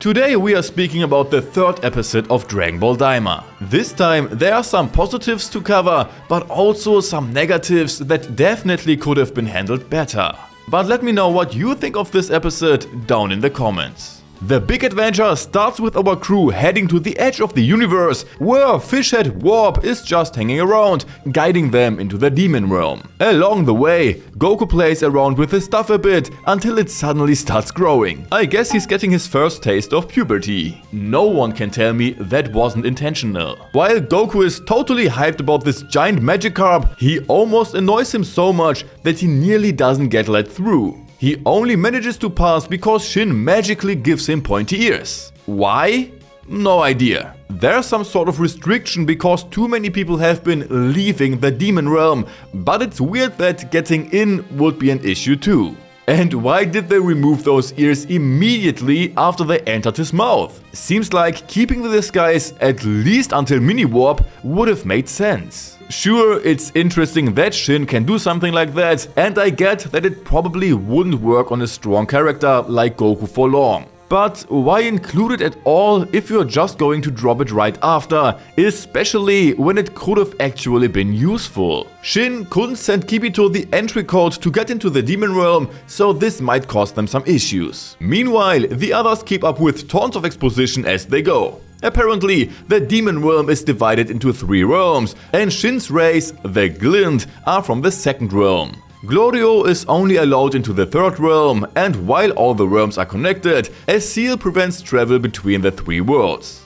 Today we are speaking about the third episode of Dragon Ball Daima. This time there are some positives to cover, but also some negatives that definitely could have been handled better. But let me know what you think of this episode down in the comments. The big adventure starts with our crew heading to the edge of the universe, where Fishhead Warp is just hanging around, guiding them into the demon realm. Along the way, Goku plays around with his stuff a bit until it suddenly starts growing. I guess he's getting his first taste of puberty. No one can tell me that wasn't intentional. While Goku is totally hyped about this giant Magikarp, he almost annoys him so much that he nearly doesn't get let through. He only manages to pass because Shin magically gives him pointy ears. Why? No idea. There's some sort of restriction because too many people have been leaving the demon realm, but it's weird that getting in would be an issue too. And why did they remove those ears immediately after they entered his mouth? Seems like keeping the disguise at least until Mini Warp would have made sense. Sure, it's interesting that Shin can do something like that, and I get that it probably wouldn't work on a strong character like Goku for long. But why include it at all if you're just going to drop it right after, especially when it could have actually been useful? Shin couldn't send Kibito the entry code to get into the demon realm, so this might cause them some issues. Meanwhile, the others keep up with tons of exposition as they go. Apparently, the demon realm is divided into 3 realms, and Shin's race, the Glint, are from the second realm. Glorio is only allowed into the third realm, and while all the realms are connected, a seal prevents travel between the 3 worlds.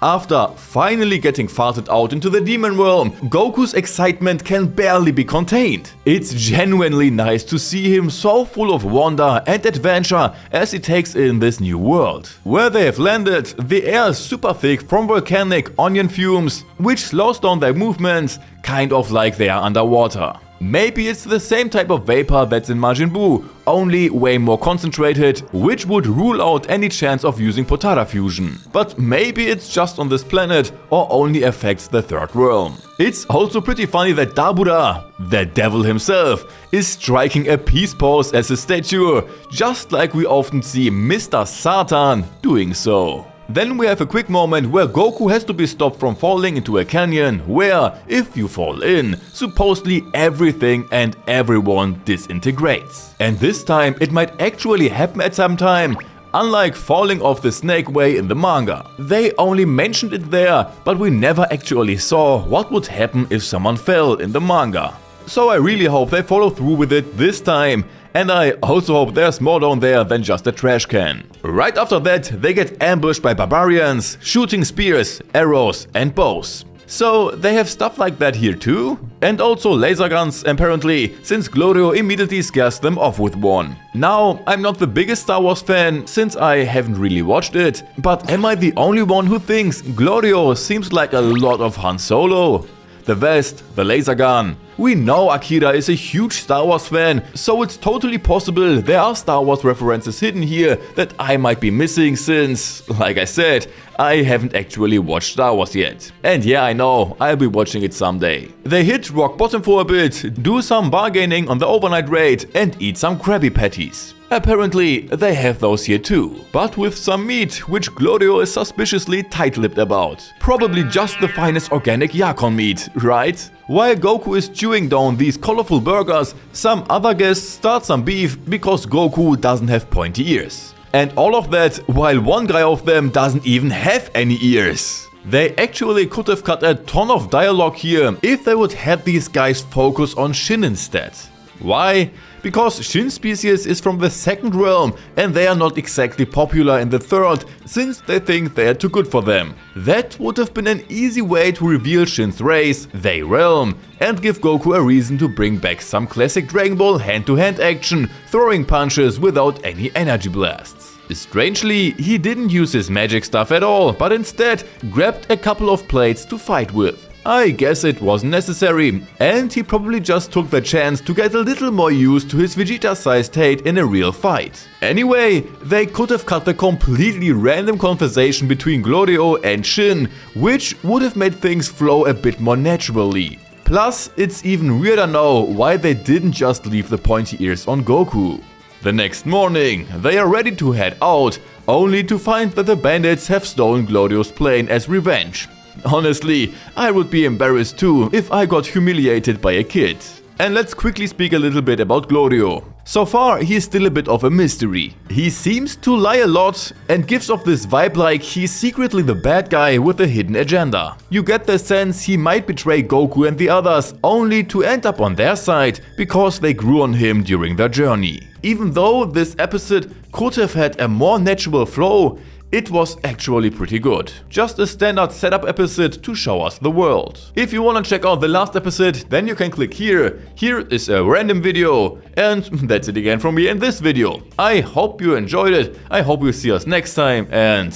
After finally getting farted out into the demon realm, Goku's excitement can barely be contained. It's genuinely nice to see him so full of wonder and adventure as he takes in this new world. Where they have landed, the air is super thick from volcanic onion fumes, which slows down their movements, kind of like they are underwater. Maybe it's the same type of vapor that's in Majin Buu, only way more concentrated, which would rule out any chance of using Potara fusion. But maybe it's just on this planet or only affects the third realm. It's also pretty funny that Dabura, the devil himself, is striking a peace pose as a statue, just like we often see Mr. Satan doing so. Then we have a quick moment where Goku has to be stopped from falling into a canyon where, if you fall in, supposedly everything and everyone disintegrates. And this time it might actually happen at some time, unlike falling off the snake way in the manga. They only mentioned it there, but we never actually saw what would happen if someone fell in the manga. So I really hope they follow through with it this time. And I also hope there's more down there than just a trash can. Right after that, they get ambushed by barbarians, shooting spears, arrows and bows. So they have stuff like that here too? And also laser guns apparently, since Glorio immediately scares them off with one. Now, I'm not the biggest Star Wars fan, since I haven't really watched it, but am I the only one who thinks Glorio seems like a lot of Han Solo? The vest, the laser gun. We know Akira is a huge Star Wars fan, so it's totally possible there are Star Wars references hidden here that I might be missing since, like I said, I haven't actually watched Star Wars yet. And yeah, I know, I'll be watching it someday. They hit rock bottom for a bit, do some bargaining on the overnight raid and eat some Krabby Patties. Apparently, they have those here too, but with some meat, which Glorio is suspiciously tight-lipped about. Probably just the finest organic Yakon meat, right? While Goku is chewing down these colorful burgers, some other guests start some beef because Goku doesn't have pointy ears. And all of that while one guy of them doesn't even have any ears. They actually could have cut a ton of dialogue here if they would have these guys focus on Shin instead. Why? Because Shin's species is from the second realm and they are not exactly popular in the third, since they think they are too good for them. That would have been an easy way to reveal Shin's race, their realm, and give Goku a reason to bring back some classic Dragon Ball hand-to-hand action, throwing punches without any energy blasts. Strangely, he didn't use his magic stuff at all, but instead grabbed a couple of plates to fight with. I guess it wasn't necessary, and he probably just took the chance to get a little more used to his Vegeta-sized hate in a real fight. Anyway, they could have cut the completely random conversation between Glorio and Shin, which would have made things flow a bit more naturally. Plus, it's even weirder now why they didn't just leave the pointy ears on Goku. The next morning, they are ready to head out, only to find that the bandits have stolen Glorio's plane as revenge. Honestly, I would be embarrassed too if I got humiliated by a kid. And let's quickly speak a little bit about Glorio. So far, he is still a bit of a mystery. He seems to lie a lot and gives off this vibe like he's secretly the bad guy with a hidden agenda. You get the sense he might betray Goku and the others only to end up on their side because they grew on him during their journey. Even though this episode could have had a more natural flow, it was actually pretty good. Just a standard setup episode to show us the world. If you wanna check out the last episode, then you can click here. Here is a random video. And that's it again from me in this video. I hope you enjoyed it. I hope you see us next time and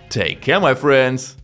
take care, my friends.